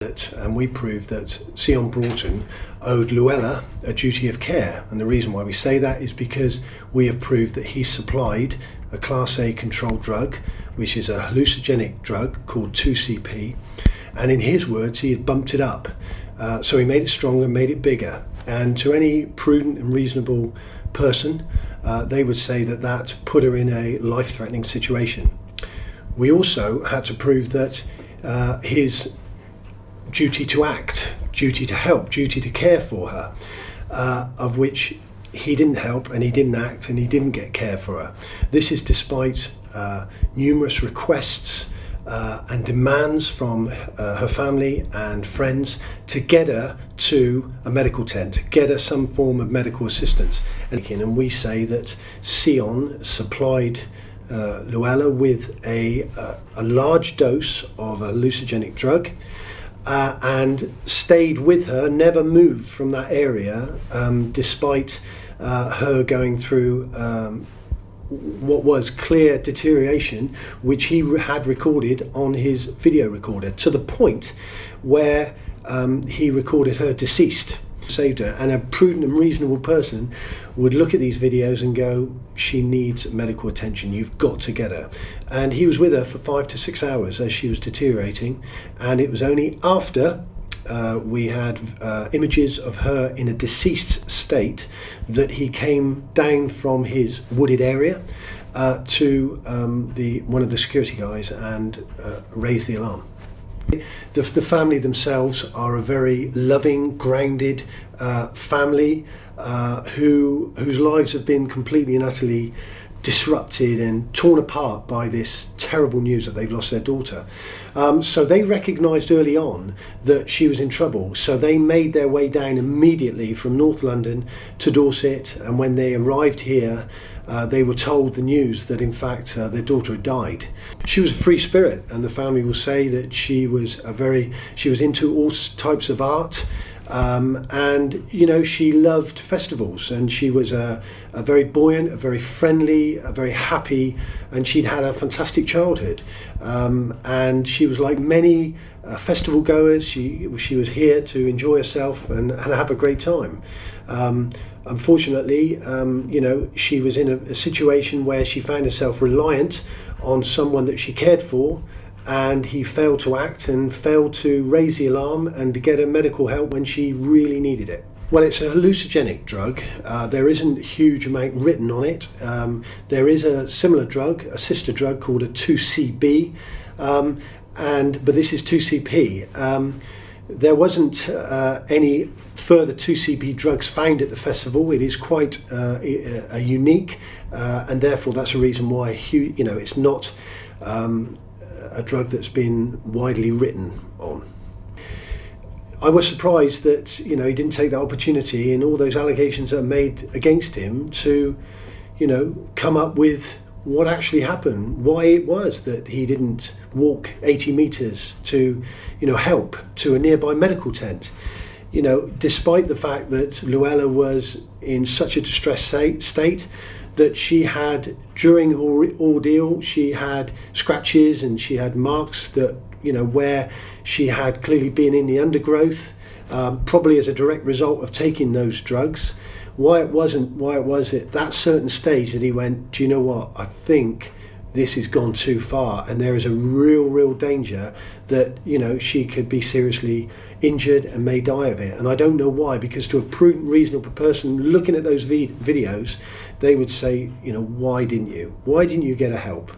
And we proved that Ceon Broughton owed Louella a duty of care, and the reason why we say that is because we have proved that he supplied a Class A controlled drug, which is a hallucinogenic drug called 2CP, and in his words he had bumped it up, so he made it stronger, made it bigger, and to any prudent and reasonable person they would say that that put her in a life-threatening situation. We also had to prove that his duty to act, duty to help, duty to care for her, of which he didn't help and he didn't act and he didn't get care for her. This is despite numerous requests and demands from her family and friends to get her to a medical tent, to get her some form of medical assistance. And we say that Ceon supplied Louella with a large dose of a hallucinogenic drug, and stayed with her, never moved from that area, despite her going through what was clear deterioration, which he had recorded on his video recorder, to the point where he recorded her deceased. Saved her, and a prudent and reasonable person would look at these videos and go, she needs medical attention, you've got to get her. And he was with her for 5 to 6 hours as she was deteriorating, and it was only after we had images of her in a deceased state that he came down from his wooded area to one of the security guys and raised the alarm. The family themselves are a very loving, grounded family whose lives have been completely and utterly disrupted and torn apart by this terrible news that they've lost their daughter. So they recognised early on that she was in trouble, so they made their way down immediately from North London to Dorset, and when they arrived here they were told the news that in fact their daughter had died. She was a free spirit, and the family will say that she was into all types of art, and you know, she loved festivals, and she was a very buoyant, a very friendly, a very happy, and she'd had a fantastic childhood, and she was like many festival goers. She was here to enjoy herself and have a great time. Unfortunately, you know, she was in a situation where she found herself reliant on someone that she cared for, and he failed to act and failed to raise the alarm and to get her medical help when she really needed it. Well, it's a hallucinogenic drug. There isn't a huge amount written on it. There is a similar drug, a sister drug called a 2CB, but this is 2CP. There wasn't any further 2CP drugs found at the festival. It is quite a unique, and therefore that's a reason why it's not a drug that's been widely written on. I was surprised that he didn't take that opportunity in all those allegations that are made against him to come up with what actually happened, why it was that he didn't walk 80 metres to help to a nearby medical tent. Despite the fact that Louella was in such a distressed state that she had, during her ordeal, she had scratches and she had marks that where she had clearly been in the undergrowth, probably as a direct result of taking those drugs. Why it was at that certain stage that he went, do you know what, I think this has gone too far, and there is a real danger that she could be seriously injured and may die of it. And I don't know why, because to a prudent, reasonable person looking at those videos, they would say, why didn't you get her help?